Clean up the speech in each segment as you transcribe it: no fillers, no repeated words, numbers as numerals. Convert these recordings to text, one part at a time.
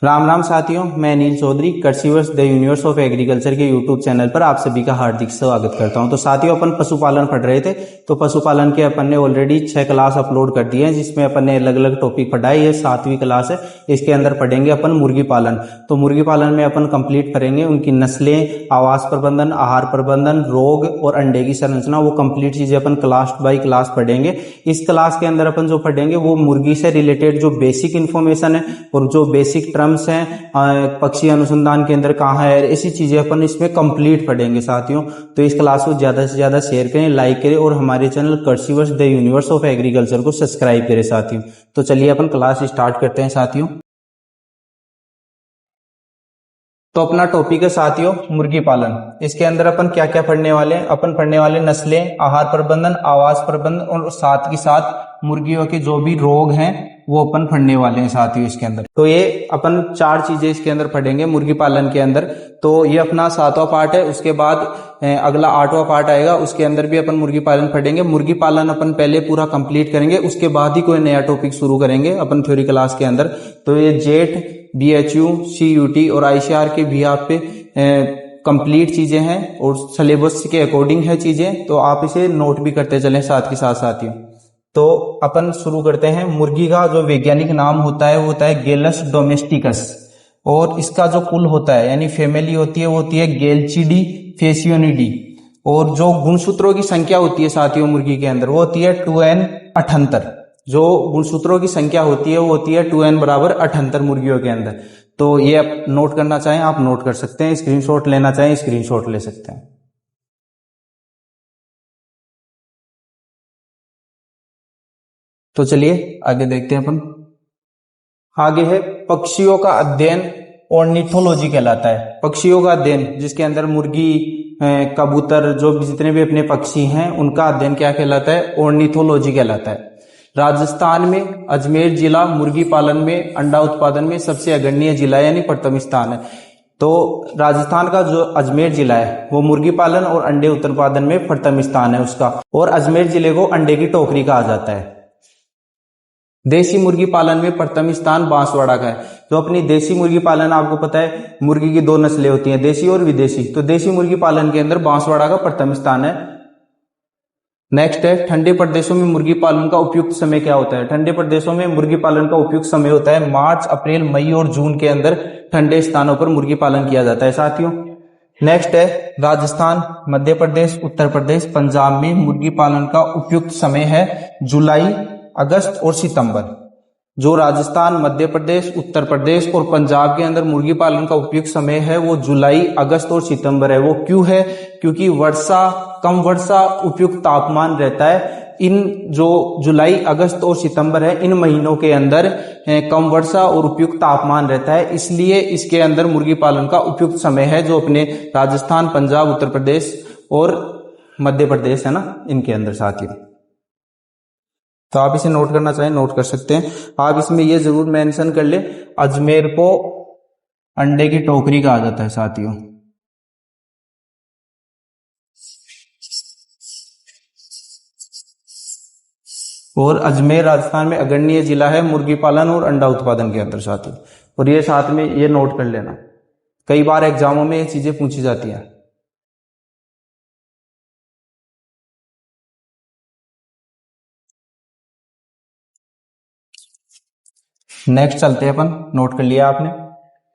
राम राम साथियों, मैं Anil Chaudhary Krishiverse the universe of agriculture के यूट्यूब चैनल पर आप सभी का हार्दिक स्वागत करता हूं। तो साथियों, अपन पशुपालन पढ़ रहे थे। तो पशुपालन के अपन ने ऑलरेडी 6 क्लास अपलोड कर दिए हैं, जिसमें अपन ने अलग अलग टॉपिक पढ़ाए। ये 7वीं क्लास है। इसके अंदर पढ़ेंगे अपन मुर्गी पालन। तो मुर्गी पालन में अपन कंप्लीट करेंगे उनकी नस्लें, आवास प्रबंधन, आहार प्रबंधन, रोग और अंडे की संरचना। वो कंप्लीट चीजें अपन क्लास बाय क्लास पढ़ेंगे। इस क्लास के अंदर अपन जो पढ़ेंगे वो मुर्गी से रिलेटेड जो बेसिक इन्फॉर्मेशन है और जो बेसिक टर्म्स हैं, पक्षी अनुसंधान केंद्र कहाँ है, ऐसी चीजें अपन इसमें कंप्लीट पढ़ेंगे साथियों। तो इस क्लास को ज्यादा से ज्यादा शेयर करें, लाइक करें और हमारे channel Krishiverse the universe of agriculture को सब्सक्राइब करें साथियों। तो चलिए अपन क्लास स्टार्ट करते हैं साथियों। तो अपना टॉपिक है साथियों मुर्गी पालन। इसके अंदर अपन क्या क्या पढ़ने वाले हैं? अपन पढ़ने वाले नस्लें, आहार प्रबंधन, आवास प्रबंधन और साथ ही साथ मुर्गियों के जो भी रोग हैं वो अपन पढ़ने वाले हैं साथियों इसके अंदर। तो ये अपन 4 चीजें इसके अंदर पढ़ेंगे मुर्गी पालन के अंदर। तो ये अपना 7वां पार्ट है। उसके बाद अगला 8वां पार्ट आएगा, उसके अंदर भी अपन मुर्गी पालन पढ़ेंगे। मुर्गी पालन अपन पहले पूरा कंप्लीट करेंगे, उसके बाद ही कोई नया टॉपिक शुरू करेंगे अपन थ्योरी क्लास के अंदर। तो ये जेट, BHU, CUT और ICR के भी आप पे कंप्लीट चीजें हैं और सिलेबस के अकॉर्डिंग है चीजें। तो आप इसे नोट भी करते चलें साथ के साथ साथियों। तो अपन शुरू करते हैं। मुर्गी का जो वैज्ञानिक नाम होता है वो होता है गेलस डोमेस्टिकस, और इसका जो कुल होता है यानी फैमिली होती है वो होती है गेल्चिडी फेसियोनिडी। और जो गुणसूत्रों की संख्या होती है साथियों मुर्गी के अंदर वो होती है 2n78। जो गुणसूत्रों की संख्या होती है वो होती है 2n बराबर 78 मुर्गियों के अंदर। तो ये आप नोट करना चाहें आप नोट कर सकते हैं, स्क्रीनशॉट लेना चाहें स्क्रीनशॉट ले सकते हैं। तो चलिए आगे देखते हैं अपन। आगे है पक्षियों का अध्ययन, ऑर्निथोलॉजी कहलाता है। पक्षियों का अध्ययन जिसके अंदर मुर्गी, कबूतर, जो जितने भी अपने पक्षी हैं उनका अध्ययन क्या कहलाता है? ऑर्निथोलॉजी कहलाता है। राजस्थान में अजमेर जिला मुर्गी पालन में, अंडा उत्पादन में सबसे अग्रणीय जिला यानी प्रथम स्थान है। तो राजस्थान का जो अजमेर जिला है वो मुर्गी पालन और अंडे उत्पादन में प्रथम स्थान है उसका। और अजमेर जिले को अंडे की टोकरी कहा जाता है। देसी मुर्गी पालन में प्रथम स्थान बांसवाड़ा का है। तो अपनी देसी मुर्गी पालन आपको पता है मुर्गी की 2 नस्लें होती हैं, देसी और विदेशी। तो देसी मुर्गी पालन के अंदर बांसवाड़ा का प्रथम स्थान है। नेक्स्ट है ठंडे प्रदेशों में मुर्गी पालन का उपयुक्त समय क्या होता है? ठंडे प्रदेशों में मुर्गी पालन का उपयुक्त समय होता है मार्च, अप्रैल, मई और जून के अंदर ठंडे स्थानों पर मुर्गी पालन किया जाता है साथियों। नेक्स्ट है राजस्थान, मध्य प्रदेश, उत्तर प्रदेश, पंजाब में मुर्गी पालन का उपयुक्त समय है जुलाई, अगस्त और सितंबर। जो राजस्थान, मध्य प्रदेश, उत्तर प्रदेश और पंजाब के अंदर मुर्गी पालन का उपयुक्त समय है वो जुलाई, अगस्त और सितंबर है। वो क्यों है? क्योंकि कम वर्षा, उपयुक्त तापमान रहता है। इन जो जुलाई, अगस्त और सितंबर है इन महीनों के अंदर कम वर्षा और उपयुक्त तापमान रहता है, इसलिए इसके अंदर मुर्गी पालन का उपयुक्त समय है जो अपने राजस्थान, पंजाब, उत्तर प्रदेश और मध्य प्रदेश है ना, इनके अंदर साथियों। तो आप इसे नोट करना चाहें नोट कर सकते हैं। आप इसमें ये जरूर मेंशन कर ले, अजमेर को अंडे की टोकरी कहा जाता है साथियों। और अजमेर राजस्थान में अग्रणीय जिला है मुर्गी पालन और अंडा उत्पादन के अंदर साथियों। और ये साथ में ये नोट कर लेना, कई बार एग्जामों में ये चीजें पूछी जाती हैं। नेक्स्ट चलते हैं अपन, नोट कर लिया आपने।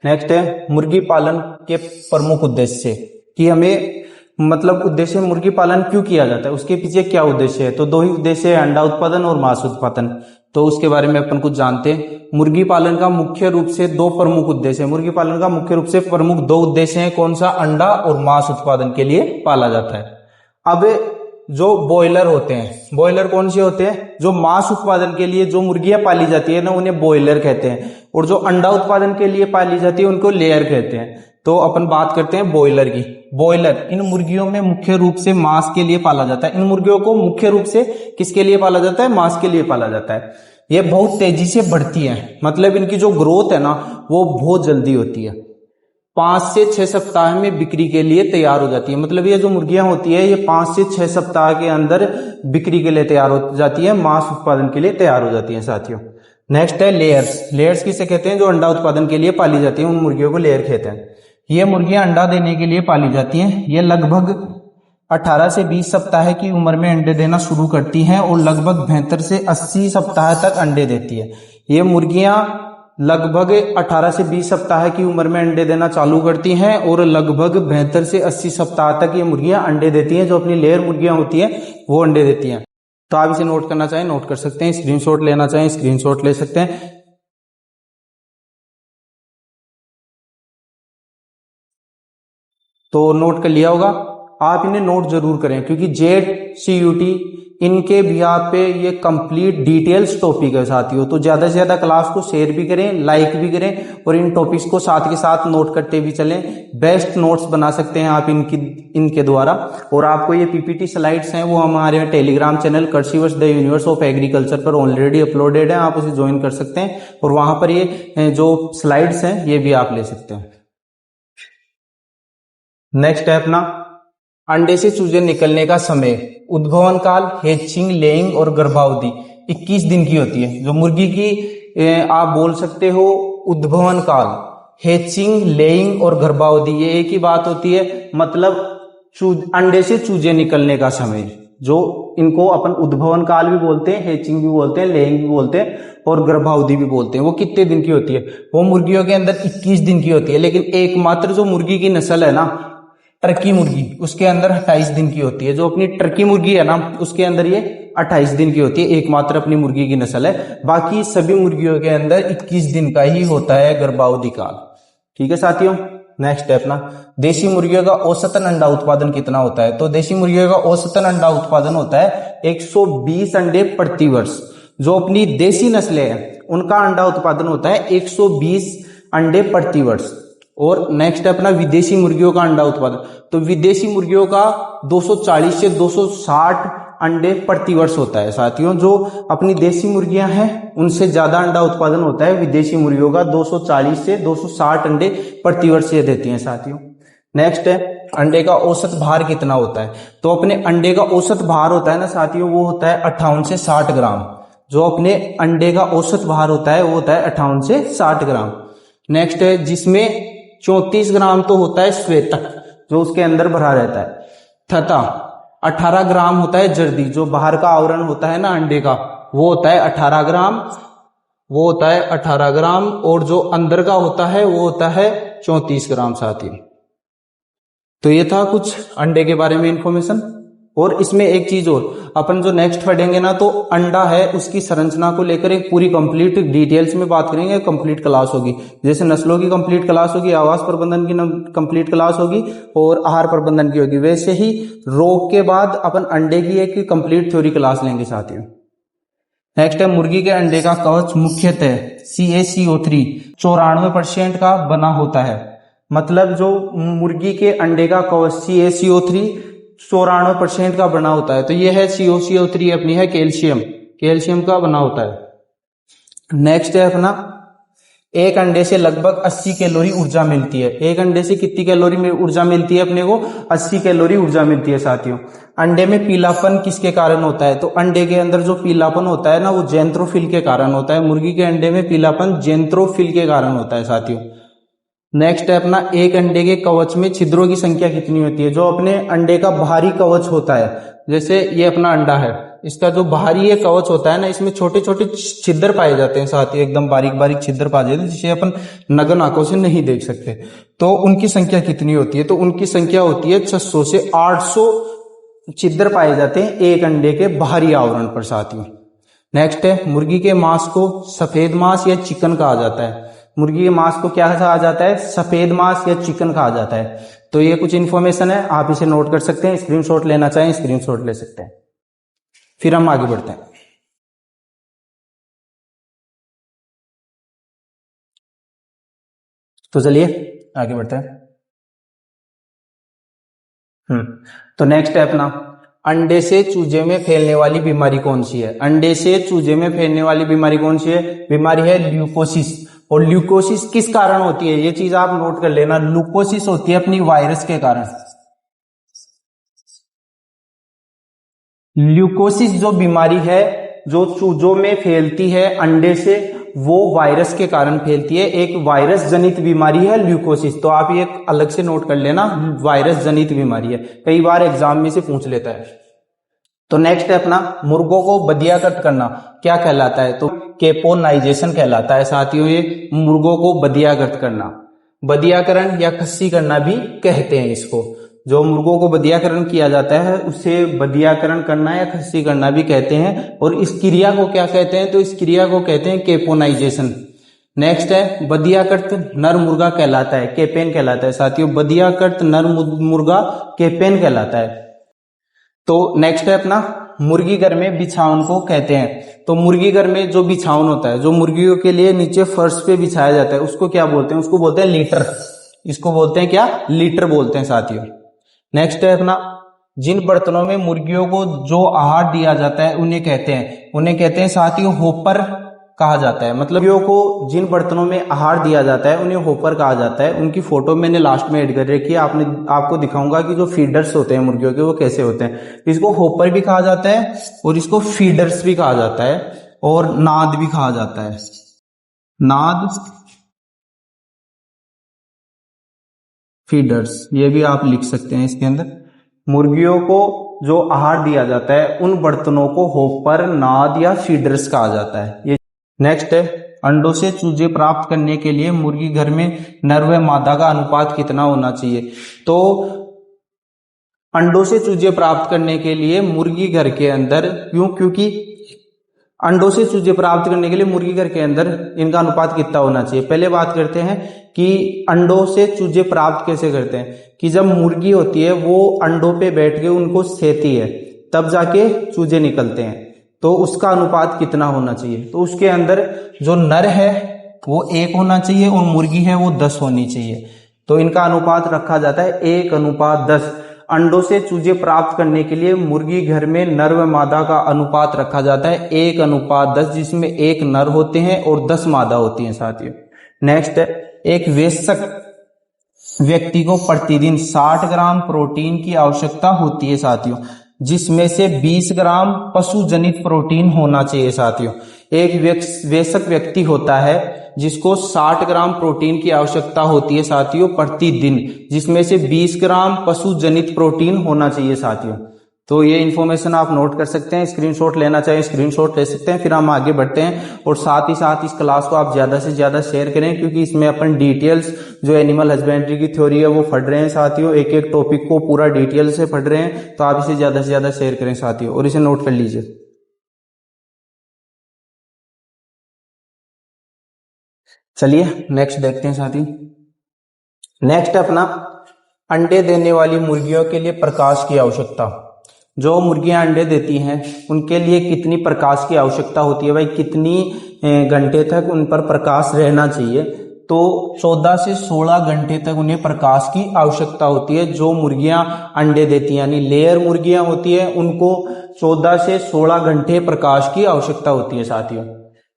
नेक्स्ट है मुर्गी पालन के प्रमुख उद्देश्य, कि हमें मतलब उद्देश्य मुर्गी पालन क्यों किया जाता है, उसके पीछे क्या उद्देश्य है। तो 2 ही उद्देश्य है, अंडा उत्पादन और मांस उत्पादन। तो उसके बारे में अपन कुछ जानते हैं। मुर्गी पालन का मुख्य रूप से 2 प्रमुख उद्देश्य है। मुर्गी पालन का मुख्य रूप से प्रमुख 2 उद्देश्य है। कौन सा? अंडा और मांस उत्पादन के लिए पाला जाता है। अब जो बॉयलर होते हैं, बॉयलर कौन से होते हैं? जो मांस उत्पादन के लिए जो मुर्गियां पाली जाती है ना उन्हें बॉयलर कहते हैं, और जो अंडा उत्पादन के लिए पाली जाती है उनको लेयर कहते हैं। तो अपन बात करते हैं बॉयलर की। बॉयलर इन मुर्गियों में मुख्य रूप से मांस के लिए पाला जाता है। इन मुर्गियों को मुख्य रूप से किसके लिए पाला जाता है? मांस के लिए पाला जाता है। ये बहुत तेजी से बढ़ती है, मतलब इनकी जो ग्रोथ है ना वो बहुत जल्दी होती है। 5 से 6 सप्ताह में बिक्री के लिए तैयार हो जाती है। मतलब ये जो मुर्गियां होती है ये 5 से 6 सप्ताह के अंदर बिक्री के लिए तैयार हो जाती है, मांस उत्पादन के लिए तैयार हो जाती है साथियों। नेक्स्ट है लेयर्स। लेयर्स किसे कहते हैं? जो अंडा उत्पादन के लिए पाली जाती है, उन मुर्गियों को लेयर कहते हैं। ये मुर्गियां अंडा देने के लिए पाली जाती हैं। ये लगभग 18 से 20 सप्ताह की उम्र में अंडे देना शुरू करती हैं और लगभग 72 से 80 सप्ताह तक अंडे देती है। ये मुर्गियां लगभग 18 से 20 सप्ताह की उम्र में अंडे देना चालू करती हैं और लगभग 72 से 80 सप्ताह तक ये मुर्गियां अंडे देती हैं। जो अपनी लेयर मुर्गियां होती हैं वो अंडे देती हैं। तो आप इसे नोट करना चाहें नोट कर सकते हैं, स्क्रीनशॉट लेना चाहें स्क्रीनशॉट ले सकते हैं। तो नोट कर लिया होगा। आप इन्हें नोट जरूर करें क्योंकि जेट CUT इनके बिहार पे ये कंप्लीट डिटेल्स टॉपिक है साथियों। तो ज्यादा से ज्यादा क्लास को शेयर भी करें, लाइक भी करें और इन टॉपिक्स को साथ के साथ नोट करते भी चलें। बेस्ट नोट्स बना सकते हैं आप इनके द्वारा। और आपको ये PPT स्लाइड्स हैं वो हमारे Telegram channel Krishiverse the universe of agriculture पर ऑलरेडी अपलोडेड है, आप उसे ज्वाइन कर सकते हैं और वहां पर ये जो स्लाइड्स हैं ये भी आप ले सकते हैं। नेक्स्ट है अपना अंडे से चूजे निकलने का समय। उद्भवन काल, हैचिंग, लेइंग और गर्भावधि 21 दिन की होती है। जो मुर्गी की आप बोल सकते हो उद्भवन काल, हैचिंग, लेइंग और गर्भावधि ये एक ही बात होती है। मतलब अंडे से चूजे निकलने का समय, जो इनको अपन उद्भवन काल भी बोलते हैं, हैचिंग भी बोलते हैं, लेइंग भी बोलते हैं और गर्भावधि भी बोलते हैं। वो कितने दिन की होती है? वो मुर्गियों के अंदर 21 दिन की होती है। लेकिन एकमात्र जो मुर्गी की नस्ल है ना टर्की मुर्गी, उसके अंदर 28 दिन की होती है। जो अपनी टर्की मुर्गी है ना उसके अंदर ये 28 दिन की होती है, एकमात्र अपनी मुर्गी की नस्ल है। बाकी सभी मुर्गियों के अंदर 21 दिन का ही होता है गर्भावधि काल। ठीक है साथियों। नेक्स्ट है अपना देशी मुर्गियों का औसतन अंडा उत्पादन कितना होता है? तो देशी मुर्गियों का औसतन अंडा उत्पादन होता है 120 अंडे प्रति वर्ष। जो अपनी देसी नस्लें हैं उनका अंडा उत्पादन होता है 120 अंडे प्रति वर्ष। और नेक्स्ट है अपना विदेशी मुर्गियों का अंडा उत्पादन। तो विदेशी मुर्गियों का 240 से 260 अंडे प्रति वर्ष होता है साथियों। जो अपनी देसी मुर्गियां हैं उनसे ज्यादा अंडा उत्पादन होता है विदेशी मुर्गियों का। 240 से 260 अंडे प्रति वर्ष ये देती हैं साथियों। नेक्स्ट है अंडे का औसत भार कितना होता है? तो अपने अंडे का औसत भार होता है ना साथियों, वो होता है 58 से 60 ग्राम। जो अपने अंडे का औसत भार होता है वो होता है 58 से 60 ग्राम। नेक्स्ट है जिसमें 34 ग्राम तो होता है श्वेतक जो उसके अंदर भरा रहता है, तथा 18 ग्राम होता है जर्दी। जो बाहर का आवरण होता है ना अंडे का वो होता है 18 ग्राम, वो होता है 18 ग्राम। और जो अंदर का होता है वो होता है 34 ग्राम साथी। तो ये था कुछ अंडे के बारे में इंफॉर्मेशन। और इसमें एक चीज और, अपन जो नेक्स्ट पढ़ेंगे ना तो अंडा है उसकी संरचना को लेकर एक पूरी कंप्लीट डिटेल्स में बात करेंगे। कंप्लीट क्लास होगी, जैसे नस्लों की कंप्लीट क्लास होगी, आवास प्रबंधन की कंप्लीट क्लास होगी और आहार प्रबंधन की होगी। वैसे ही रोग के बाद अपन अंडे की एक कंप्लीट थ्योरी क्लास लेंगे साथियों। नेक्स्ट है मुर्गी के अंडे का कवच मुख्यतः CaCO3 94% का बना होता है। मतलब जो मुर्गी के अंडे का कवच CaCO3 94% का बना होता है। तो ये है CaCO3 अपनी है कैल्शियम का बना होता है। नेक्स्ट है अपना एक अंडे से लगभग 80 कैलोरी ऊर्जा मिलती है। एक अंडे से कितनी कैलोरी में ऊर्जा मिलती है अपने को? 80 कैलोरी ऊर्जा मिलती है साथियों। अंडे में पीलापन किसके कारण होता है? तो अंडे के अंदर जो पीलापन होता है ना वो जेंथ्रोफिल के कारण होता है। मुर्गी के अंडे में पीलापन जेंथ्रोफिल के कारण होता है साथियों। नेक्स्ट है अपना एक अंडे के कवच में छिद्रों की संख्या कितनी होती है? जो अपने अंडे का बाहरी कवच होता है, जैसे ये अपना अंडा है, इसका जो बाहरी ये कवच होता है ना इसमें छोटे छोटे छिद्र पाए जाते हैं साथ ही, एकदम बारीक बारीक छिद्र पाए जाते हैं जिसे अपन नग्न आंखों से नहीं देख सकते। तो उनकी संख्या कितनी होती है? तो उनकी संख्या होती है 600 से 800 छिद्र पाए जाते हैं एक अंडे के बाहरी आवरण पर साथियों। नेक्स्ट है मुर्गी के मांस को सफेद मांस या चिकन कहा जाता है। मुर्गी के मांस को क्या कहा जाता है? सफेद मांस या चिकन कहा जाता है। तो ये कुछ इन्फॉर्मेशन है, आप इसे नोट कर सकते हैं। स्क्रीनशॉट लेना चाहें स्क्रीनशॉट ले सकते हैं। फिर हम आगे बढ़ते हैं। तो चलिए आगे बढ़ते हैं। तो नेक्स्ट है अपना अंडे से चूजे में फैलने वाली बीमारी कौन सी है? अंडे से चूजे में फैलने वाली बीमारी कौन सी है? बीमारी है ल्यूकोसिस। और ल्यूकोसिस किस कारण होती है? ये चीज आप नोट कर लेना। ल्यूकोसिस होती है अपनी वायरस के कारण। ल्यूकोसिस जो बीमारी है जो चूजों में फैलती है अंडे से, वो वायरस के कारण फैलती है। एक वायरस जनित बीमारी है ल्यूकोसिस। तो आप ये अलग से नोट कर लेना, वायरस जनित बीमारी है, कई बार एग्जाम में से पूछ लेता है। तो नेक्स्ट है अपना मुर्गों को बदियाकृत करना, क्या कहलाता है? तो केपोनाइजेशन कहलाता है साथियों। ये मुर्गों को बदियाकृत करना, बदियाकरण या खस्सी करना भी कहते हैं इसको। जो मुर्गों को बदियाकरण किया जाता है उसे बदियाकरण करना या खस्सी करना भी कहते हैं। और इस क्रिया को क्या कहते हैं? तो इस क्रिया को कहते हैं केपोनाइजेशन। नेक्स्ट है बदियाकृत नर मुर्गा कहलाता है, केपेन कहलाता है साथियों। बदियाकृत नर मुर्गा केपेन कहलाता है। तो नेक्स्ट है अपना मुर्गी घर में बिछावन को कहते हैं। तो मुर्गी घर में जो बिछावन होता है, जो मुर्गियों के लिए नीचे फर्श पे बिछाया जाता है, उसको क्या बोलते हैं? उसको बोलते हैं लीटर। इसको बोलते हैं क्या? लीटर बोलते हैं साथियों। नेक्स्ट है अपना जिन बर्तनों में मुर्गियों को जो आहार दिया जाता है उन्हें कहते हैं साथियों होपर कहा जाता है। मतलब मुर्गियों को जिन बर्तनों में आहार दिया जाता है उन्हें होपर कहा जाता है। उनकी फोटो मैंने लास्ट में ऐड कर रखी है, आपको दिखाऊंगा कि जो फीडर्स होते हैं मुर्गियों के वो कैसे होते हैं। इसको होपर भी कहा जाता है और इसको फीडर्स भी कहा जाता है और नाद भी कहा जाता है। नाद, फीडर्स, ये भी आप लिख सकते हैं इसके अंदर। मुर्गियों को जो आहार दिया जाता है उन बर्तनों को होपर, नाद या फीडर्स कहा जाता है। ये नेक्स्ट है अंडों से चूजे प्राप्त करने के लिए मुर्गी घर में नर व मादा का अनुपात कितना होना चाहिए? तो अंडों से चूजे प्राप्त करने के लिए मुर्गी घर के अंदर क्योंकि अंडों से चूजे प्राप्त करने के लिए मुर्गी घर के अंदर इनका अनुपात कितना होना चाहिए? पहले बात करते हैं कि अंडों से चूजे प्राप्त कैसे करते हैं। कि जब मुर्गी होती है वो अंडों पे बैठ के उनको सेती है, तब जाके चूजे निकलते हैं। तो उसका अनुपात कितना होना चाहिए? तो उसके अंदर जो नर है वो 1 होना चाहिए और मुर्गी है वो 10 होनी चाहिए। तो इनका अनुपात रखा जाता है 1:10। अंडों से चूजे प्राप्त करने के लिए मुर्गी घर में नर व मादा का अनुपात रखा जाता है 1:10, जिसमें 1 नर होते हैं और 10 मादा होती हैं साथियों। नेक्स्ट है एक वयस्क व्यक्ति को प्रतिदिन 60 ग्राम प्रोटीन की आवश्यकता होती है साथियों, जिसमें से 20 ग्राम पशु जनित प्रोटीन होना चाहिए साथियों। एक वयस्क व्यक्ति होता है जिसको 60 ग्राम प्रोटीन की आवश्यकता होती है साथियों प्रतिदिन, जिसमें से 20 ग्राम पशु जनित प्रोटीन होना चाहिए साथियों। तो ये इन्फॉर्मेशन आप नोट कर सकते हैं, स्क्रीनशॉट लेना चाहिए स्क्रीनशॉट ले सकते हैं। फिर हम आगे बढ़ते हैं और साथ ही साथ इस क्लास को आप ज्यादा से ज्यादा शेयर करें, क्योंकि इसमें अपन डिटेल्स जो एनिमल हस्बेंड्री की थ्योरी है वो पढ़ रहे हैं साथियों। एक एक टॉपिक को पूरा डिटेल से पढ़ रहे हैं, तो आप इसे ज्यादा से ज्यादा शेयर करें साथियों और इसे नोट कर लीजिए। चलिए नेक्स्ट देखते हैं साथियों। नेक्स्ट अपना अंडे देने वाली मुर्गियों के लिए प्रकाश की आवश्यकता। जो मुर्गियां अंडे देती हैं उनके लिए कितनी प्रकाश की आवश्यकता होती है भाई, कितनी घंटे तक उन पर प्रकाश रहना चाहिए? तो 14 से 16 घंटे तक उन्हें प्रकाश की आवश्यकता होती है। जो मुर्गियां अंडे देती हैं यानी लेयर मुर्गियां होती है उनको 14 से 16 घंटे प्रकाश की आवश्यकता होती है साथियों।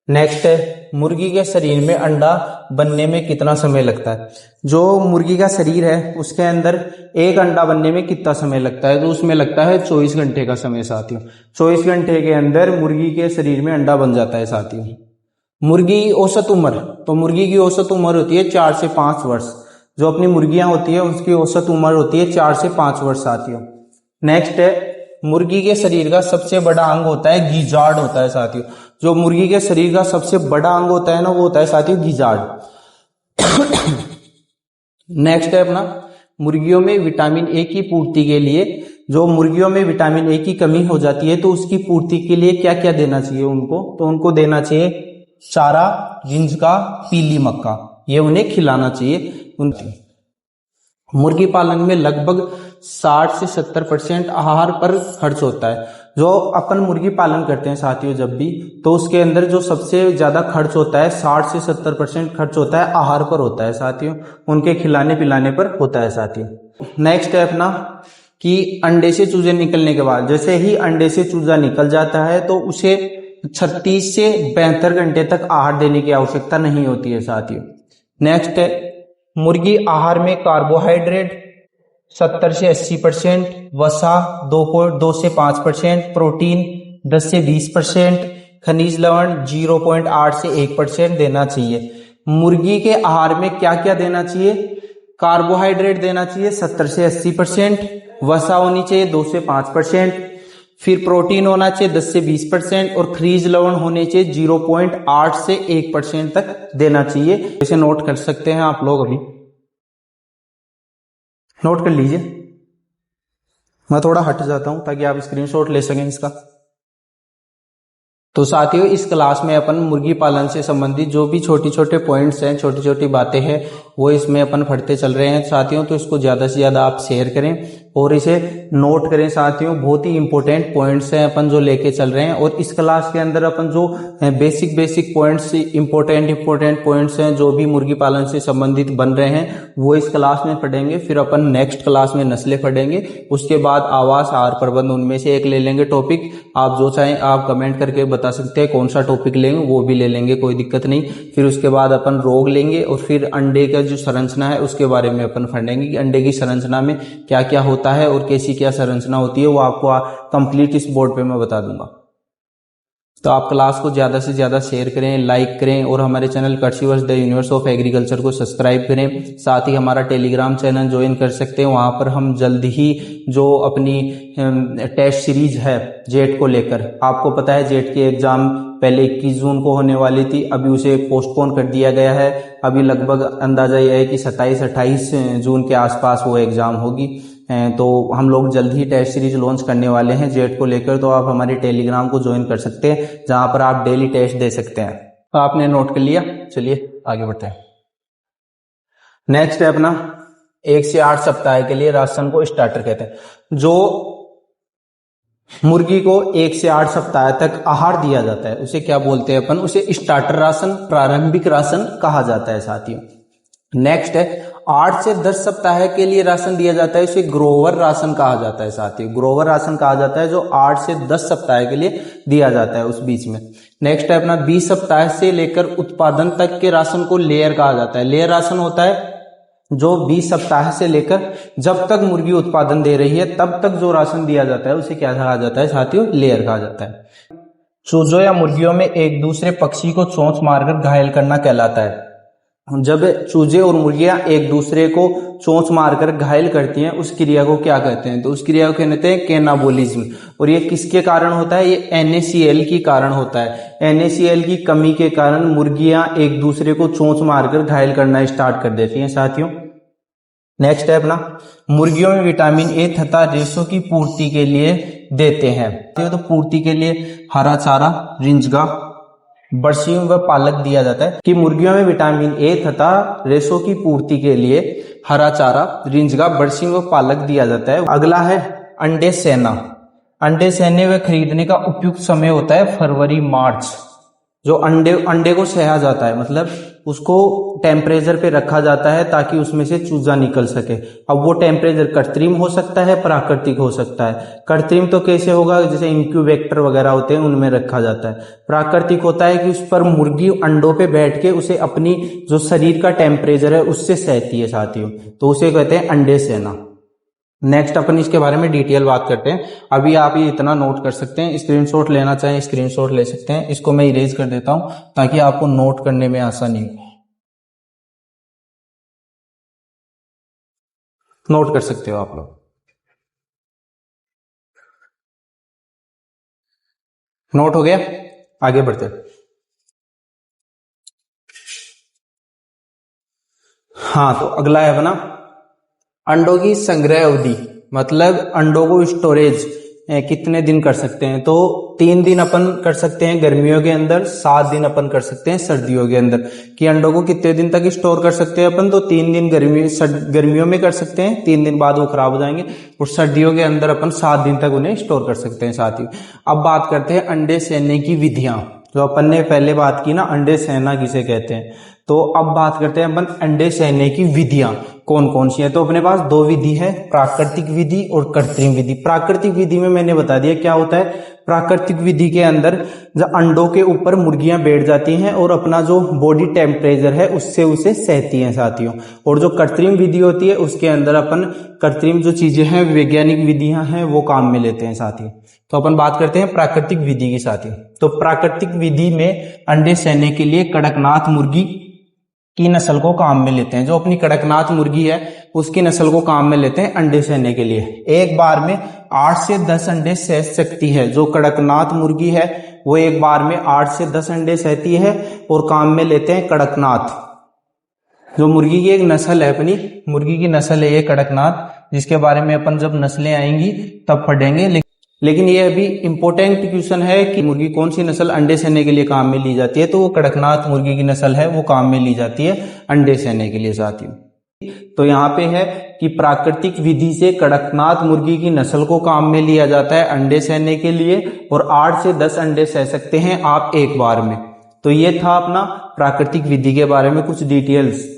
नेक्स्ट है मुर्गी के शरीर में अंडा बनने में कितना समय लगता है? जो मुर्गी का शरीर है उसके अंदर एक अंडा बनने में कितना समय लगता है? तो उसमें लगता है 24 घंटे का समय साथियों। 24 घंटे के अंदर मुर्गी के शरीर में अंडा बन जाता है साथियों। मुर्गी औसत उम्र, तो मुर्गी की औसत उम्र होती है 4 से 5 वर्ष। जो अपनी मुर्गियां होती है उसकी औसत उम्र होती है 4 से 5 वर्ष साथियों। नेक्स्ट है मुर्गी के शरीर का सबसे बड़ा अंग होता है गिजार्ड होता है साथियों। जो मुर्गी के शरीर का सबसे बड़ा अंग होता है ना वो होता है साथियों गिजार्ड। नेक्स्ट है अपना मुर्गियों में विटामिन ए की पूर्ति के लिए, जो मुर्गियों में विटामिन ए की कमी हो जाती है तो उसकी पूर्ति के लिए क्या क्या देना चाहिए उनको? तो उनको देना चाहिए चारा, जिंजका, पीली मक्का, ये उन्हें खिलाना चाहिए। मुर्गी पालन में लगभग 60 से 70% आहार पर खर्च होता है। जो अपन मुर्गी पालन करते हैं साथियों जब भी, तो उसके अंदर जो सबसे ज्यादा खर्च होता है 60 से 70% खर्च होता है आहार पर होता है साथियों, उनके खिलाने पिलाने पर होता है साथियों। नेक्स्ट है अपना कि अंडे से चूजे निकलने के बाद, जैसे ही अंडे से चूजा निकल जाता है तो उसे 36 से 72 घंटे तक आहार देने की आवश्यकता नहीं होती है साथियों। नेक्स्ट है मुर्गी आहार में कार्बोहाइड्रेट 70 से 80%, वसा 2 से 5%, प्रोटीन 10 से 20%, खनिज लवण 0.8 से 1% देना चाहिए। मुर्गी के आहार में क्या क्या देना चाहिए? कार्बोहाइड्रेट देना चाहिए 70 से 80%, वसा होनी चाहिए 2 से 5%, फिर प्रोटीन होना चाहिए 10 से 20% और खनिज लवण होने चाहिए 0.8 से 1% तक देना चाहिए। इसे नोट कर सकते हैं आप लोग, अभी नोट कर लीजिए। मैं थोड़ा हट जाता हूं ताकि आप स्क्रीनशॉट ले सकें इसका। तो साथियों, इस क्लास में अपन मुर्गी पालन से संबंधित जो भी छोटी छोटे पॉइंट्स हैं, छोटी छोटी बातें हैं, वो इसमें अपन पढ़ते चल रहे हैं साथियों। तो इसको ज्यादा से ज्यादा आप शेयर करें और इसे नोट करें साथियों। बहुत ही इंपॉर्टेंट पॉइंट्स हैं अपन जो लेके चल रहे हैं, और इस क्लास के अंदर अपन जो बेसिक पॉइंट्स, इंपॉर्टेंट पॉइंट्स हैं जो भी मुर्गी पालन से संबंधित बन रहे हैं, वो इस क्लास में पढ़ेंगे। फिर अपन नेक्स्ट क्लास में नस्लें पढ़ेंगे, उसके बाद आवास, आहार प्रबंध, उनमें से एक ले लेंगे टॉपिक। आप जो चाहें आप कमेंट करके बता सकते हैं कौन सा टॉपिक लेंगे, वो भी ले लेंगे, कोई दिक्कत नहीं। फिर उसके बाद अपन रोग लेंगे, और फिर अंडे का जो संरचना है उसके बारे में अपन पढ़ेंगे कि अंडे की संरचना में क्या क्या होता है और कैसी क्या संरचना होती है, वो आपको कंप्लीट इस बोर्ड पे मैं बता दूंगा। तो आप क्लास को ज्यादा से ज्यादा शेयर करें, लाइक करें, और हमारे channel Krishiverse the universe of agriculture को सब्सक्राइब करें। साथ ही हमारा टेलीग्राम चैनल ज्वाइन कर सकते हैं। वहां पर हम जल्द ही जो अपनी टेस्ट सीरीज है जेट को लेकर, आपको पता है जेट की एग्जाम पहले 21 जून को होने वाली थी, अभी उसे पोस्टपोन कर दिया गया है। अभी लगभग अंदाजा यह है कि 27-28 जून के आसपास वो एग्जाम होगी। तो हम लोग जल्द ही टेस्ट सीरीज लॉन्च करने वाले हैं जेट को लेकर। तो आप हमारे टेलीग्राम को ज्वाइन कर सकते हैं, जहां पर आप डेली टेस्ट दे सकते हैं। तो आपने नोट कर लिया, चलिए आगे बढ़ते हैं। नेक्स्ट है अपना 1 से 8 सप्ताह के लिए राशन को स्टार्टर कहते हैं। जो मुर्गी को 1 से 8 सप्ताह तक आहार दिया जाता है उसे क्या बोलते हैं अपन? उसे स्टार्टर राशन, प्रारंभिक राशन कहा जाता है साथियों। नेक्स्ट है 8 से 10 सप्ताह के लिए राशन दिया जाता है, उसे ग्रोवर राशन कहा जाता है साथियों। ग्रोवर राशन कहा जाता है जो 8 से 10 सप्ताह के लिए दिया जाता है उस बीच में। नेक्स्ट है अपना 20 सप्ताह से लेकर उत्पादन तक के राशन को लेयर कहा जाता है। लेयर राशन होता है जो 20 सप्ताह से लेकर जब तक मुर्गी उत्पादन दे रही है तब तक जो राशन दिया जाता है उसे क्या कहा जाता है साथियों? लेयर कहा जाता है। चूजों या मुर्गियों में एक दूसरे पक्षी को चोंच मारकर घायल करना कहलाता है। जब चूजे और मुर्गियां एक दूसरे को चोंच मारकर घायल करती हैं उस क्रिया को क्या कहते हैं? तो उस क्रिया को कहते हैं कैनाबोलिज्म। और ये किसके कारण होता है? ये NaCl के कारण होता है। NaCl की कमी के कारण मुर्गियां एक दूसरे को चोंच मारकर घायल करना स्टार्ट कर देती हैं साथियों। नेक्स्ट है अपना मुर्गियों में विटामिन ए तथा रेशों की पूर्ति के लिए देते हैं। तो पूर्ति के लिए हरा चारा, रिंजगा, बरसीम व पालक दिया जाता है। कि मुर्गियों में विटामिन ए तथा रेशों की पूर्ति के लिए हरा चारा, रिंजगा, बरसीम व पालक दिया जाता है। अगला है अंडे सेना। अंडे सेने व खरीदने का उपयुक्त समय होता है फरवरी मार्च। जो अंडे को सहा जाता है, मतलब उसको टेम्परेचर पे रखा जाता है ताकि उसमें से चूजा निकल सके। अब वो टेम्परेचर कृत्रिम हो सकता है, प्राकृतिक हो सकता है। कृत्रिम तो कैसे होगा? जैसे इंक्यूबेटर वगैरह होते हैं उनमें रखा जाता है। प्राकृतिक होता है कि उस पर मुर्गी अंडों पे बैठ के उसे अपनी जो शरीर का टेम्परेचर है उससे सहती है साथियों, तो उसे कहते हैं अंडे सेना। नेक्स्ट अपन इसके बारे में डिटेल बात करते हैं। अभी आप ये इतना नोट कर सकते हैं, स्क्रीनशॉट लेना चाहें स्क्रीनशॉट ले सकते हैं। इसको मैं इरेज कर देता हूं ताकि आपको नोट करने में आसानी हो। नोट कर सकते हो आप लोग। नोट हो गया? आगे बढ़ते हैं। हाँ, तो अगला है अपना अंडों की संग्रह अवधि, मतलब अंडों को स्टोरेज कितने दिन कर सकते हैं? तो 3 दिन अपन कर सकते हैं गर्मियों के अंदर, 7 दिन अपन कर सकते हैं सर्दियों के अंदर। कि अंडों को कितने दिन तक स्टोर कर सकते हैं अपन? तो 3 दिन गर्मियों में कर सकते हैं, 3 दिन बाद वो खराब हो जाएंगे। और सर्दियों के अंदर अपन 7 दिन तक उन्हें स्टोर कर सकते हैं साथियों। अब बात करते हैं अंडे सेने की विधियां। जो अपन ने पहले बात की ना, अंडे सेना किसे कहते हैं, तो अब बात करते हैं अपन अंडे सेने की विधियां कौन कौन सी हैं। तो अपने पास 2 विधि है, प्राकृतिक विधि और कृत्रिम विधि। प्राकृतिक विधि में मैंने बता दिया क्या होता है। प्राकृतिक विधि के अंदर जब अंडों के ऊपर मुर्गियां बैठ जाती हैं और अपना जो बॉडी टेम्परेचर है उससे उसे सहती हैं साथियों। और जो कृत्रिम विधि होती है उसके अंदर अपन कृत्रिम जो चीजें हैं, वैज्ञानिक विधियां हैं, वो काम में लेते हैं साथियों। तो अपन बात करते हैं प्राकृतिक विधि की साथी। तो प्राकृतिक विधि में अंडे सहने के लिए कड़कनाथ मुर्गी की नस्ल को काम में लेते हैं। जो अपनी कड़कनाथ मुर्गी है उसकी नस्ल को काम में लेते हैं अंडे सहने के लिए। एक बार में 8 से 10 अंडे सह सकती है। जो कड़कनाथ मुर्गी है वो एक बार में 8 से 10 अंडे सहती है और काम में लेते हैं कड़कनाथ। जो मुर्गी की एक नस्ल है, अपनी मुर्गी की नस्ल है ये कड़कनाथ, जिसके बारे में अपन जब नस्लें आएंगी तब पढ़ेंगे। लेकिन ये अभी इंपॉर्टेंट क्वेश्चन है कि मुर्गी कौन सी नस्ल अंडे सहने के लिए काम में ली जाती है। तो वो कड़कनाथ मुर्गी की नस्ल है, वो काम में ली जाती है अंडे सहने के लिए साथियों। तो यहाँ पे है कि प्राकृतिक विधि से कड़कनाथ मुर्गी की नस्ल को काम में लिया जाता है अंडे सहने के लिए और 8 से 10 अंडे सह सकते हैं आप एक बार में। तो ये था अपना प्राकृतिक विधि के बारे में कुछ डिटेल्स।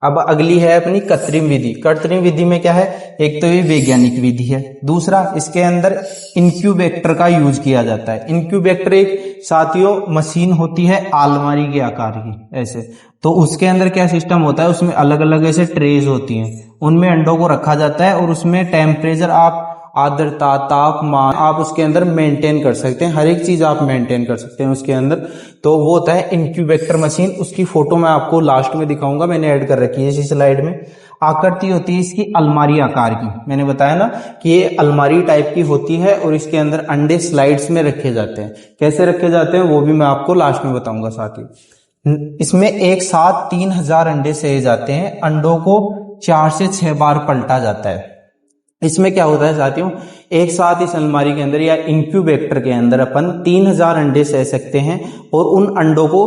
अब अगली है अपनी कृत्रिम विधि। कृत्रिम विधि में क्या है, एक तो ये वैज्ञानिक विधि है, दूसरा इसके अंदर इंक्यूबेटर का यूज किया जाता है। इंक्यूबेटर एक साथियों मशीन होती है अलमारी के आकार की ऐसे। तो उसके अंदर क्या सिस्टम होता है, उसमें अलग अलग ऐसे ट्रेज होती हैं, उनमें अंडों को रखा जाता है और उसमें टेम्परेचर आप आर्द्रता तापमान आप उसके अंदर मेंटेन कर सकते हैं। हर एक चीज आप मेंटेन कर सकते हैं उसके अंदर। तो वो होता है इंक्यूबेटर मशीन। उसकी फोटो मैं आपको लास्ट में दिखाऊंगा, मैंने ऐड कर रखी है इसी स्लाइड में। आकृति होती है इसकी अलमारी आकार की। मैंने बताया ना कि ये अलमारी टाइप की होती है और इसके अंदर अंडे स्लाइड्स में रखे जाते हैं। कैसे रखे जाते हैं वो भी मैं आपको लास्ट में बताऊंगा साथियों। इसमें एक साथ 3000 अंडे सहे जाते हैं। अंडों को 4 से 6 बार पलटा जाता है। इसमें क्या होता है साथियों, एक साथ इस अलमारी के अंदर या इंक्यूबेटर के अंदर अपन 3000 अंडे सह सकते हैं और उन अंडों को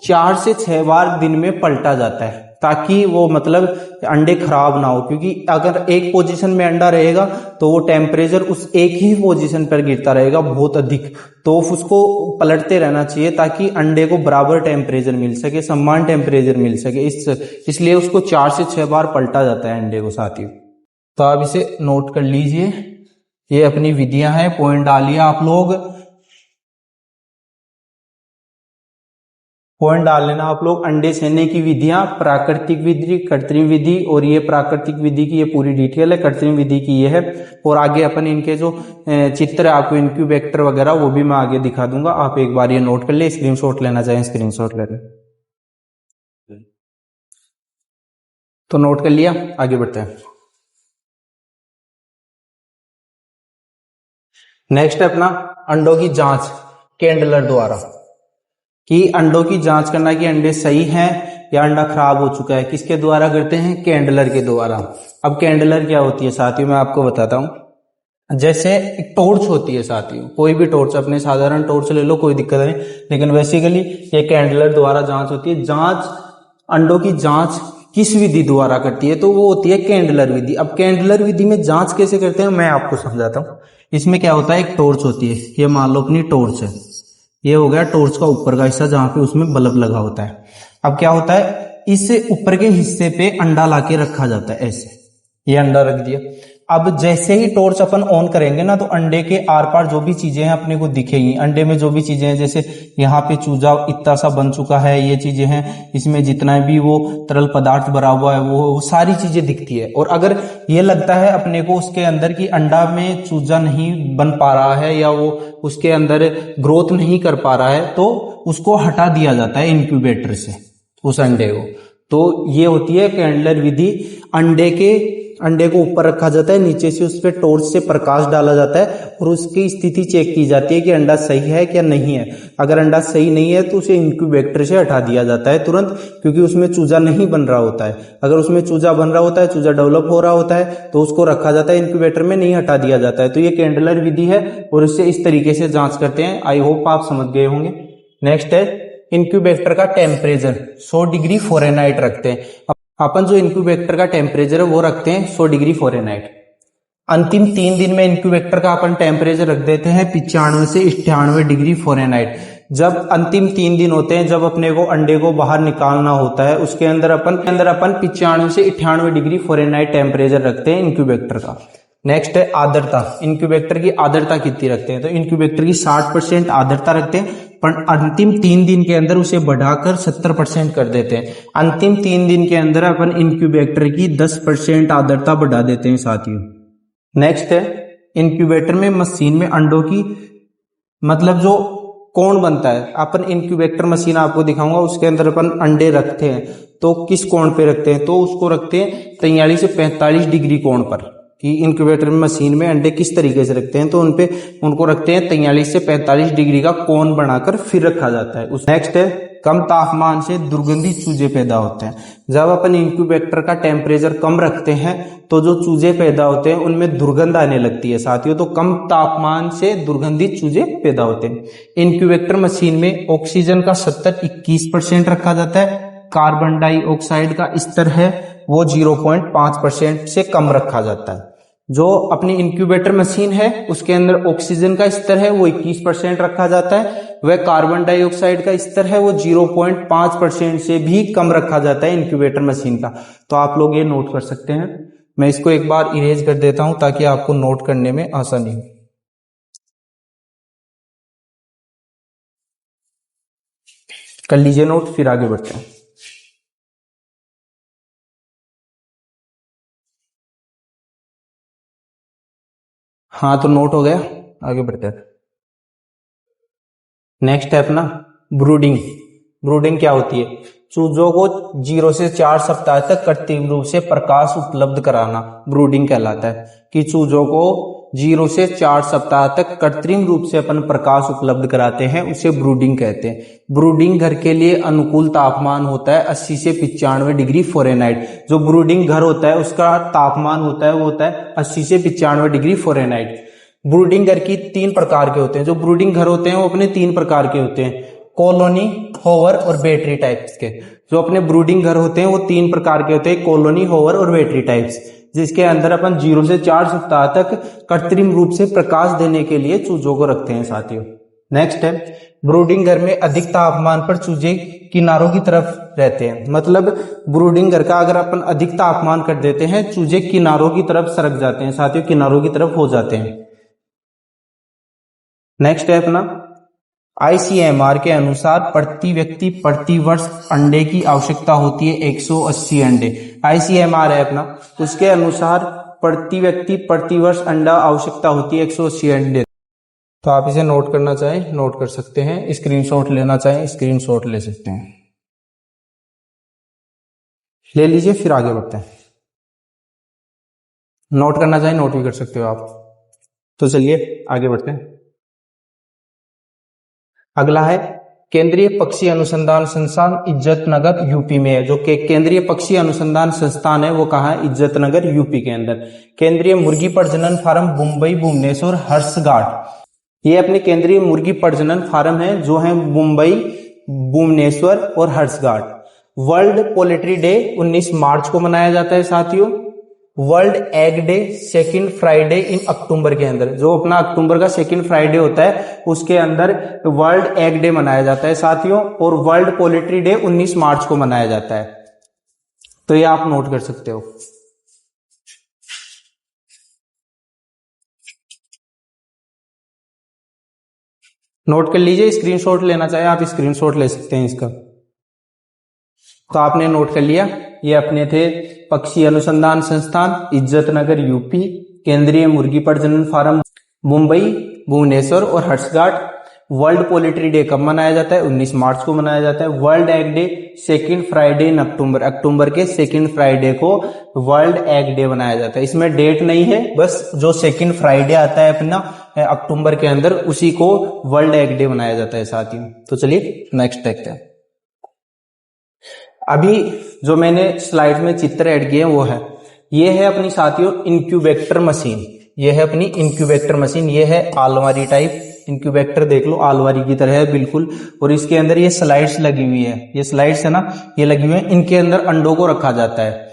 4 से 6 बार दिन में पलटा जाता है ताकि वो मतलब अंडे खराब ना हो। क्योंकि अगर एक पोजीशन में अंडा रहेगा तो वो टेम्परेचर उस एक ही पोजीशन पर गिरता रहेगा बहुत अधिक। तो उसको पलटते रहना चाहिए ताकि अंडे को बराबर टेम्परेचर मिल सके, समान टेम्परेचर मिल सके। इसलिए उसको 4 से 6 बार पलटा जाता है अंडे को साथियों। तो आप इसे नोट कर लीजिए, ये अपनी विधियां हैं, पॉइंट डालिए आप लोग, पॉइंट डाल लेना आप लोग। अंडे सहने की विधियां, प्राकृतिक विधि, कृत्रिम विधि, और ये प्राकृतिक विधि की ये पूरी डिटेल है, कृत्रिम विधि की ये है। और आगे अपन इनके जो चित्र है आपको इंक्यूबेटर वगैरह वो भी मैं आगे दिखा दूंगा। आप एक बार ये नोट कर ले, स्क्रीनशॉट लेना चाहें स्क्रीनशॉट ले। तो नोट कर लिया, आगे बढ़ते हैं। नेक्स्ट है अपना अंडों की जांच कैंडलर द्वारा, कि अंडों की जांच करना कि अंडे सही हैं या अंडा खराब हो चुका है। किसके द्वारा करते हैं, कैंडलर के द्वारा। अब कैंडलर क्या होती है साथियों, मैं आपको बताता हूं। जैसे एक टॉर्च होती है साथियों, कोई भी टॉर्च, अपने साधारण टॉर्च ले लो, कोई दिक्कत नहीं, लेकिन बेसिकली ये कैंडलर द्वारा जांच होती है। जांच, अंडों की जांच किस विधि द्वारा करती है, तो वो होती है कैंडलर विधि। अब कैंडलर विधि में जांच कैसे करते हैं मैं आपको समझाता हूं। इसमें क्या होता है, एक टॉर्च होती है, ये मान लो अपनी टॉर्च है, ये हो गया टॉर्च का ऊपर का हिस्सा जहां पे उसमें बल्ब लगा होता है। अब क्या होता है, इस ऊपर के हिस्से पे अंडा लाके रखा जाता है ऐसे, ये अंडा रख दिया। अब जैसे ही टॉर्च अपन ऑन करेंगे ना, तो अंडे के आर पार जो भी चीजें हैं अपने को दिखेंगी। अंडे में जो भी चीजें हैं, जैसे यहाँ पे चूजा इतना सा बन चुका है, ये चीजें हैं, इसमें जितना भी वो तरल पदार्थ भरा हुआ है वो सारी चीजें दिखती है। और अगर ये लगता है अपने को उसके अंदर की अंडा में चूजा नहीं बन पा रहा है या वो उसके अंदर ग्रोथ नहीं कर पा रहा है, तो उसको हटा दिया जाता है इंक्यूबेटर से उस अंडे को। तो ये होती है कैंडलर विधि। अंडे को ऊपर रखा जाता है, नीचे से उस पर टॉर्च से प्रकाश डाला जाता है और उसकी स्थिति चेक की जाती है कि अंडा सही है क्या नहीं है। अगर अंडा सही नहीं है तो उसे इंक्यूबेटर से हटा दिया जाता है तुरंत, क्योंकि उसमें चूजा नहीं बन रहा होता है। अगर उसमें चूजा बन रहा होता है, चूजा डेवलप हो रहा होता है, तो उसको रखा जाता है इंक्यूबेटर में, नहीं हटा दिया जाता है। तो ये कैंडलर विधि है और इससे इस तरीके से जांच करते हैं। आई होप आप समझ गए होंगे। नेक्स्ट है इंक्यूबेटर का टेम्परेचर 100 डिग्री फ़ारेनहाइट रखते हैं। अपन जो इंक्यूबेटर का टेम्परेचर है वो रखते हैं 100 डिग्री फ़ारेनहाइट। अंतिम 3 दिन में इंक्यूबेटर का अपन टेम्परेचर रख देते हैं 95 से 98 डिग्री फ़ारेनहाइट। जब अंतिम 3 दिन होते हैं, जब अपने को अंडे को बाहर निकालना होता है, उसके अंदर अपन 95 से 98 डिग्री फ़ारेनहाइट टेम्परेचर रखते हैं इंक्यूबेटर का। नेक्स्ट है आर्द्रता। इंक्यूबेटर की आर्द्रता कितनी रखते हैं, तो इंक्यूबेटर की 60% आर्द्रता रखते हैं, पर अंतिम 3 दिन के अंदर उसे बढ़ाकर 70% कर देते हैं। अंतिम 3 दिन के अंदर अपन इंक्यूबेटर की 10% आर्द्रता बढ़ा देते हैं साथियों। नेक्स्ट है इंक्यूबेटर में मशीन में अंडों की मतलब जो कोण बनता है, अपन इंक्यूबेटर मशीन आपको दिखाऊंगा, उसके अंदर अपन अंडे रखते हैं तो किस कोण पे रखते हैं, तो उसको रखते हैं 43 से 45 डिग्री कोण पर। कि इंक्यूबेटर मशीन में अंडे किस तरीके से रखते हैं, तो उनको रखते हैं 43 से 45 डिग्री का कोण बनाकर फिर रखा जाता है। उस नेक्स्ट है कम तापमान से दुर्गंधी चूजे पैदा होते हैं। जब अपन इंक्यूबेटर का टेम्परेचर कम रखते हैं तो जो चूजे पैदा होते हैं उनमें दुर्गंध आने लगती है साथियों। तो कम तापमान से दुर्गंधित चूजे पैदा होते हैं। इंक्यूबेटर मशीन में ऑक्सीजन का 70-21% रखा जाता है। कार्बन डाइऑक्साइड का स्तर है वो 0.5% से कम रखा जाता है। जो अपनी इंक्यूबेटर मशीन है उसके अंदर ऑक्सीजन का स्तर है वो 21% रखा जाता है, वह कार्बन डाइऑक्साइड का स्तर है वो 0.5% से भी कम रखा जाता है इंक्यूबेटर मशीन का। तो आप लोग ये नोट कर सकते हैं। मैं इसको एक बार इरेज कर देता हूं ताकि आपको नोट करने में आसानी हो। कर लीजिए नोट, फिर आगे बढ़ते हैं। हाँ तो नोट हो गया, आगे बढ़ते हैं। नेक्स्ट है अपना ब्रूडिंग। ब्रूडिंग क्या होती है? चूजों को 0 से 4 सप्ताह तक कृत्रिम रूप से प्रकाश उपलब्ध कराना ब्रूडिंग कहलाता है। कि चूजों को 0 से 4 सप्ताह तक कृत्रिम रूप से अपन प्रकाश उपलब्ध कराते हैं, उसे ब्रूडिंग कहते हैं। ब्रूडिंग घर के लिए अनुकूल तापमान होता है 80 से 95 डिग्री फ़ारेनहाइट। जो ब्रूडिंग घर होता है उसका तापमान होता है वो होता है 80 से 95 डिग्री फ़ारेनहाइट। ब्रूडिंग घर की 3 प्रकार के होते हैं। जो ब्रूडिंग घर होते हैं वो अपने 3 प्रकार के होते हैं, कॉलोनी, होवर और बैटरी टाइप्स के। जो अपने ब्रूडिंग घर होते हैं वो 3 प्रकार के होते हैं, कॉलोनी, होवर और बैटरी टाइप्स, जिसके अंदर अपन 0 से 4 सप्ताह तक कृत्रिम रूप से प्रकाश देने के लिए चूजों को रखते हैं साथियों। नेक्स्ट है ब्रूडिंग घर में अधिक तापमान पर चूजे किनारों की तरफ रहते हैं। मतलब ब्रूडिंग घर का अगर अपन अधिक तापमान कर देते हैं चूजे किनारों की तरफ सरक जाते हैं साथियों, किनारों की तरफ हो जाते हैं। नेक्स्ट है अपना ICMR के अनुसार प्रति व्यक्ति प्रति वर्ष अंडे की आवश्यकता होती है 180 अंडे। ICMR है अपना, उसके अनुसार प्रति व्यक्ति प्रति वर्ष अंडा आवश्यकता होती है 180 अंडे। तो आप इसे नोट करना चाहें नोट कर सकते हैं, स्क्रीनशॉट लेना चाहें स्क्रीनशॉट ले सकते हैं, ले लीजिए फिर आगे बढ़ते हैं। नोट करना चाहें नोट भी कर सकते हो आप। तो चलिए आगे बढ़ते हैं। अगला है केंद्रीय पक्षी अनुसंधान संस्थान इज्जतनगर यूपी में है। जो केंद्रीय पक्षी अनुसंधान संस्थान है वो कहाँ है? इज्जतनगर यूपी के अंदर। केंद्रीय मुर्गी प्रजनन फार्म मुंबई, भुवनेश्वर, हर्षगाट, ये अपने केंद्रीय मुर्गी प्रजनन फार्म है जो है मुंबई, भुवनेश्वर और हर्षगाट। वर्ल्ड पोल्ट्री डे 19 मार्च को मनाया जाता है साथियों। World egg day second Friday in October के अंदर, जो अपना अक्टूबर का सेकंड फ्राइडे होता है उसके अंदर वर्ल्ड एग डे मनाया जाता है साथियों। और वर्ल्ड पोल्ट्री डे 19 मार्च को मनाया जाता है। तो ये आप नोट कर सकते हो। नोट कर लीजिए, स्क्रीनशॉट लेना चाहे आप स्क्रीनशॉट ले सकते हैं इसका। तो आपने नोट कर लिया, ये अपने थे पक्षी अनुसंधान संस्थान इज्जतनगर यूपी, केंद्रीय मुर्गी प्रजनन फार्म मुंबई, भुवनेश्वर और हर्षगाट। वर्ल्ड पोल्ट्री डे कब मनाया जाता है? 19 मार्च को मनाया जाता है। World egg day second Friday in October, अक्टूबर के सेकंड फ्राइडे को वर्ल्ड एग डे मनाया जाता है। इसमें डेट नहीं है, बस जो सेकंड फ्राइडे आता है अपना अक्टूबर के अंदर उसी को वर्ल्ड एग डे मनाया जाता है साथियों। तो चलिए नेक्स्ट देखते हैं। अभी जो मैंने स्लाइड में चित्र ऐड किए हैं वो है, ये है अपनी साथियों इंक्यूबेटर मशीन। ये है अपनी इंक्यूबेटर मशीन, ये है आलमारी टाइप इंक्यूबेटर, देख लो आलमारी की तरह है बिल्कुल। और इसके अंदर ये स्लाइड्स लगी हुई है, ये स्लाइड्स है ना, ये लगी हुई है। इनके अंदर अंडों को रखा जाता है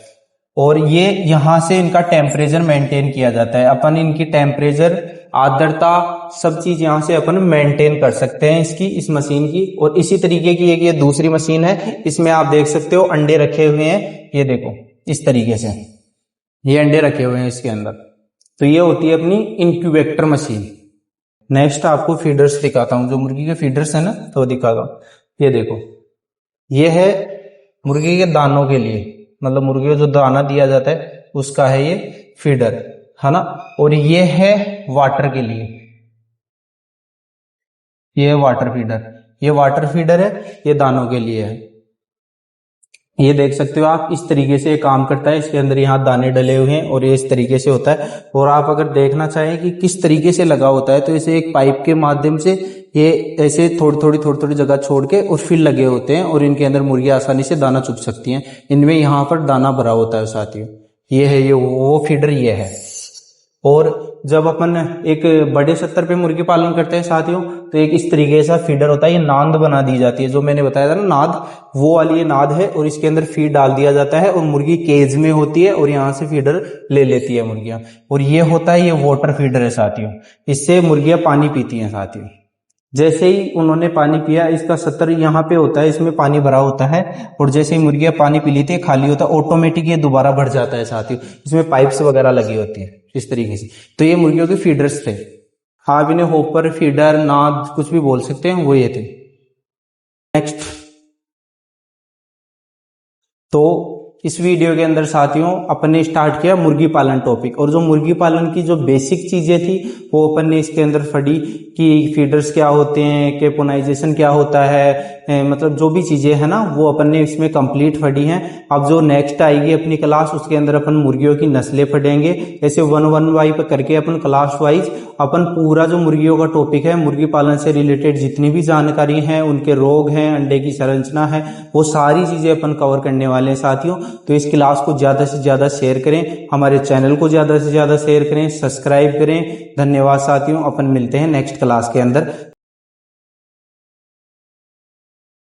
और ये यहां से इनका टेम्परेचर मेंटेन किया जाता है। अपन इनकी टेम्परेचर, आर्द्रता, सब चीज यहां से अपन मेंटेन कर सकते हैं इसकी, इस मशीन की। और इसी तरीके की एक ये दूसरी मशीन है, इसमें आप देख सकते हो अंडे रखे हुए हैं, ये देखो इस तरीके से ये अंडे रखे हुए हैं इसके अंदर। तो ये होती है अपनी इंक्यूबेटर मशीन। नेक्स्ट आपको फीडर्स दिखाता हूं, जो मुर्गी के फीडर्स है ना तो दिखाता हूं। ये देखो, ये है मुर्गी के दानों के लिए, मतलब मुर्गी को जो दाना दिया जाता है उसका है ये फीडर। है ना। और ये है वाटर के लिए, ये है वाटर फीडर, ये वाटर फीडर है, ये दानों के लिए है। ये देख सकते हो आप, इस तरीके से ये काम करता है। इसके अंदर यहाँ दाने डले हुए हैं और ये इस तरीके से होता है। और आप अगर देखना चाहें कि किस तरीके से लगा होता है, तो इसे एक पाइप के माध्यम से ये ऐसे थोड़ी थोड़ी जगह छोड़ के और फिर लगे होते हैं, और इनके अंदर मुर्गियां आसानी से दाना चुग सकती हैं। इनमें यहाँ पर दाना भरा होता है साथियों। ये है, ये वो फीडर ये है। और जब अपन एक बड़े स्तर पे मुर्गी पालन करते हैं साथियों, तो एक इस तरीके से फीडर होता है, ये नाद बना दी जाती है, जो मैंने बताया था ना नाद, वो वाली ये नाद है। और इसके अंदर फीड डाल दिया जाता है और मुर्गी केज में होती है और यहाँ से फीडर ले लेती है मुर्गियां। और ये होता है, ये वाटर फीडर है साथियों, इससे मुर्गियां पानी पीती हैं साथियों। जैसे ही उन्होंने पानी पिया, इसका सतर यहाँ पे होता है, इसमें पानी भरा होता है, और जैसे ही मुर्गियां पानी पी लेती है, खाली होता है, ऑटोमेटिक ये दोबारा भर जाता है साथियों। इसमें पाइप्स वगैरह लगी होती है इस तरीके से। तो ये मुर्गियों के फीडर्स थे। हाँ, आप इन्हें होपर, फीडर, नाद कुछ भी बोल सकते हैं, वो ये थे। नेक्स्ट, तो इस वीडियो के अंदर साथियों अपन ने स्टार्ट किया मुर्गी पालन टॉपिक, और जो मुर्गी पालन की जो बेसिक चीजें थी वो अपन ने इसके अंदर पढ़ी कि फीडर्स क्या होते हैं, केपोनाइजेशन क्या होता है, मतलब जो भी चीजें हैं ना वो अपन ने इसमें कंप्लीट पढ़ी हैं। अब जो नेक्स्ट आएगी अपनी क्लास, उसके अंदर अपन मुर्गियों की नस्लें पढ़ेंगे। ऐसे 1 वाइज करके अपन क्लास वाइज अपन पूरा जो मुर्गियों का टॉपिक है, मुर्गी पालन से रिलेटेड जितनी भी जानकारी है, उनके रोग हैं, अंडे की संरचना है, वो सारी चीजें अपन कवर करने वाले हैं साथियों। तो इस क्लास को ज्यादा से ज्यादा शेयर करें, हमारे चैनल को ज्यादा से ज्यादा शेयर करें, सब्सक्राइब करें। धन्यवाद साथियों, अपन मिलते हैं नेक्स्ट क्लास के अंदर।